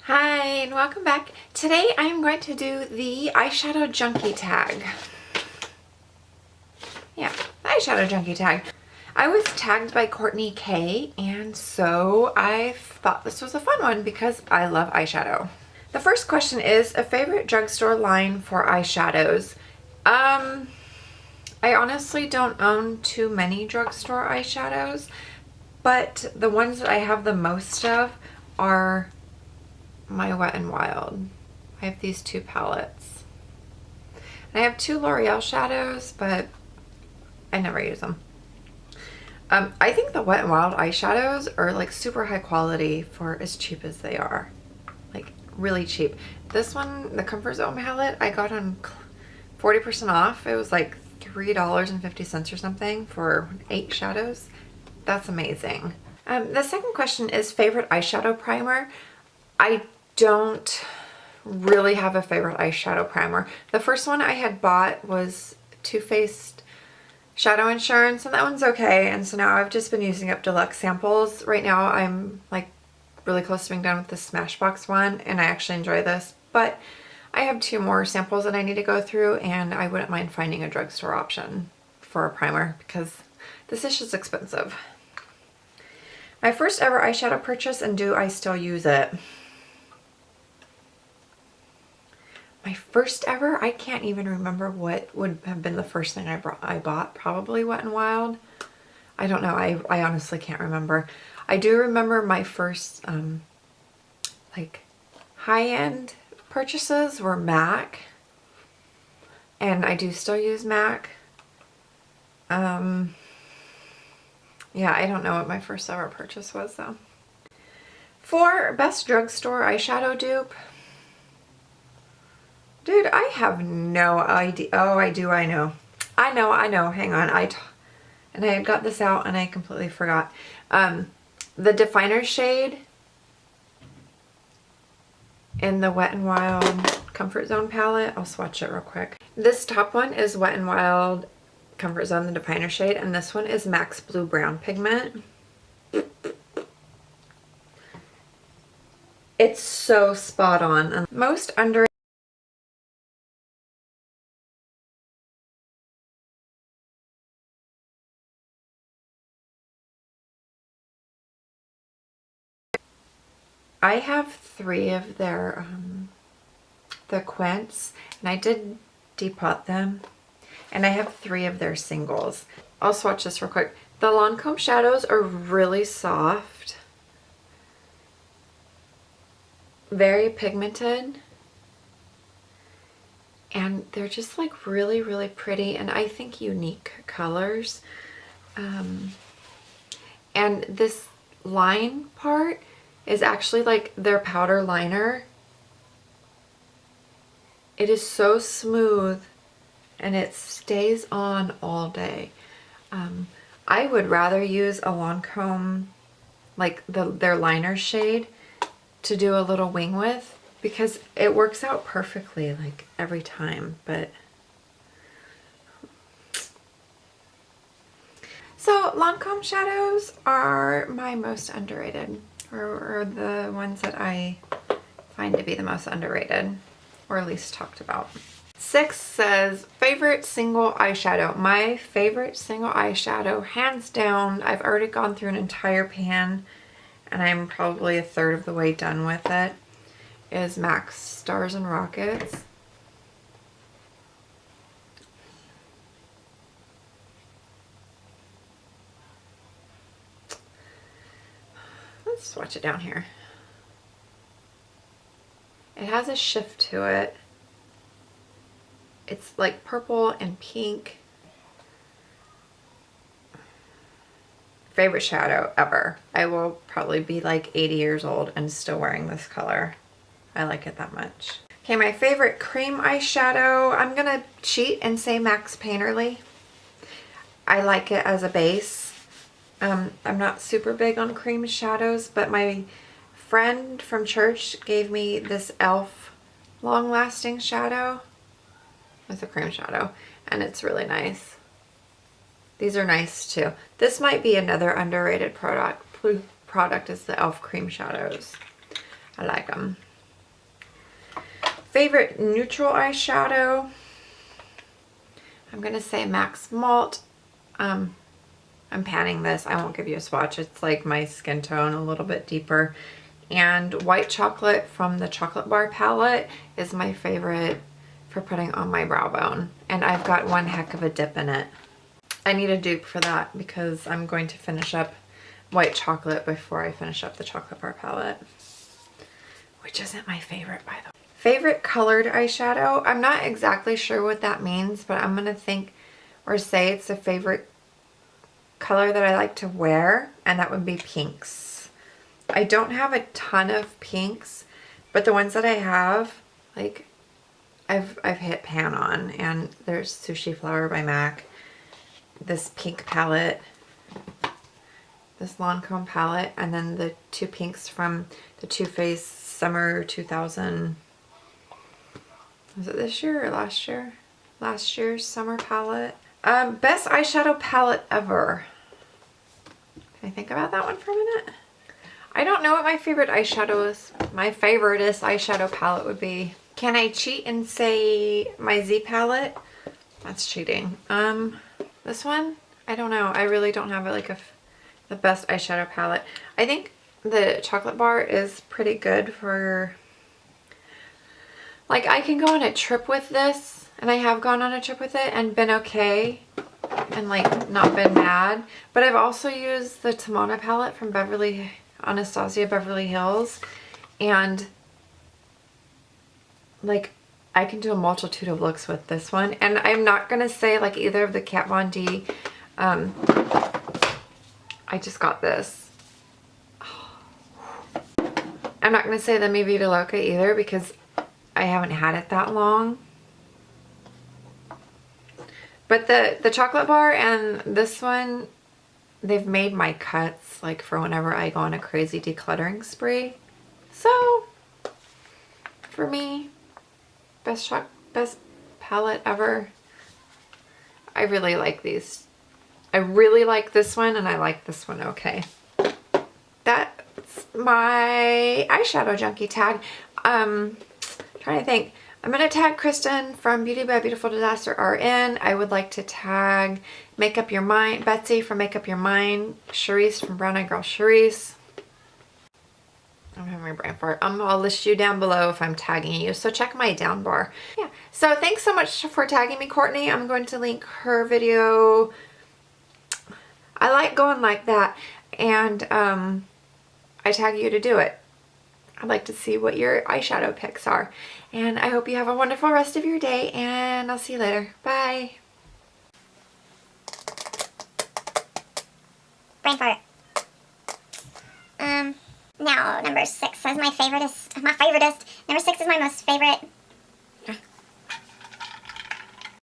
Hi and welcome back. Today I am going to do the Eyeshadow Junkie Tag. Yeah, the Eyeshadow Junkie Tag. I was tagged by Courtney K and so I thought this was a fun one because I love eyeshadow. The first question is a favorite drugstore line for eyeshadows. I honestly don't own too many drugstore eyeshadows, but the ones that I have the most of are my Wet n Wild. I have these two palettes. And I have two L'Oreal shadows, but I never use them. I think the Wet n Wild eyeshadows are like super high quality for as cheap as they are. Like really cheap. This one, the Comfort Zone palette, I got on 40% off. It was like $3.50 or something for 8 shadows. That's amazing. The second question is favorite eyeshadow primer. I don't really have a favorite eyeshadow primer. The first one I had bought was Too Faced Shadow Insurance, and that one's okay. And so now I've just been using up deluxe samples. Right now I'm like really close to being done with the Smashbox one, and I actually enjoy this. But I have 2 more samples that I need to go through, and I wouldn't mind finding a drugstore option for a primer because this is just expensive. My first ever eyeshadow purchase, and do I still use it? My first ever? I can't even remember what would have been the first thing I bought. Probably Wet n Wild. I don't know. I honestly can't remember. I do remember my first like high-end purchases were MAC. And I do still use MAC. Yeah, I don't know what my first ever purchase was though. For best drugstore eyeshadow dupe. Dude, I have no idea. Oh, I do. I know. I know. Hang on. And I had got this out and I completely forgot. The definer shade in the Wet n Wild Comfort Zone palette. I'll swatch it real quick. This top one is Wet n Wild Comfort Zone, the definer shade, and this one is Max Blue Brown Pigment. It's so spot on. Most underrated. I have 3 of their the Quints, and I did depot them, and I have 3 of their singles. I'll swatch this real quick. The Lancome shadows are really soft, very pigmented, and they're just like really pretty and I think unique colors. And this line part is actually like their powder liner. It is so smooth and it stays on all day. I would rather use a Lancome, like their liner shade, to do a little wing with because it works out perfectly like every time. But so Lancome shadows are my most underrated, or the ones that I find to be the most underrated or least talked about. 6 says favorite single eyeshadow. My favorite single eyeshadow, hands down, I've already gone through an entire pan and I'm probably a third of the way done with it, is MAC Stars and Rockets. Let's swatch it down here. It has a shift to it. It's like purple and pink. Favorite shadow ever. I will probably be like 80 years old and still wearing this color. I like it that much. Okay, my favorite cream eyeshadow. I'm gonna cheat and say Max Painterly. I like it as a base. I'm not super big on cream shadows, but my friend from church gave me this e.l.f. long-lasting shadow. It's a cream shadow, and it's really nice. These are nice too. This might be another underrated product is the e.l.f. cream shadows. I like them. Favorite neutral eyeshadow, I'm gonna say Max Malt. I'm panning this. I won't give you a swatch. It's like my skin tone, a little bit deeper. And White Chocolate from the Chocolate Bar palette is my favorite for putting on my brow bone. And I've got one heck of a dip in it. I need a dupe for that because I'm going to finish up White Chocolate before I finish up the Chocolate Bar palette, which isn't my favorite, by the way. Favorite colored eyeshadow, I'm not exactly sure what that means, but I'm gonna think or say it's a favorite color that I like to wear, and that would be pinks. I don't have a ton of pinks, but the ones that I have, like, I've hit pan on. And there's Sushi Flower by MAC, this pink palette, this Lancome palette, and then the two pinks from the Too Faced Summer 2000. Was it this year or last year? Last year's summer palette. Best eyeshadow palette ever. Can I think about that one for a minute? I don't know what my favorite eyeshadow is. My favoriteest eyeshadow palette would be. Can I cheat and say my Z palette? That's cheating. This one? I don't know. I really don't have like the best eyeshadow palette. I think the Chocolate Bar is pretty good for, like, I can go on a trip with this, and I have gone on a trip with it and been okay and like not been mad. But I've also used the Tamana palette from Anastasia Beverly Hills, and like I can do a multitude of looks with this one. And I'm not gonna say like either of the Kat Von D. I just got this. I'm not gonna say the Mi Vida Loca either because I haven't had it that long. But the Chocolate Bar and this one, they've made my cuts like for whenever I go on a crazy decluttering spree. So for me, best palette ever. I really like these. I really like this one, and I like this one okay. That's my eyeshadow junkie tag. Trying to think. I'm going to tag Kristen from Beauty by Beautiful Disaster RN. I would like to tag Make Up Your Mind, Betsy from Make Up Your Mind, Cherise from Brown Eyed Girl Cherise. I'm having my brain fart. I'll list you down below if I'm tagging you, so check my down bar. Yeah. So thanks so much for tagging me, Courtney. I'm going to link her video. I like going like that, and I tag you to do it. I'd like to see what your eyeshadow picks are. And I hope you have a wonderful rest of your day, and I'll see you later. Bye. Brain fart. Now number 6 is my favoritist. Number 6 is my most favorite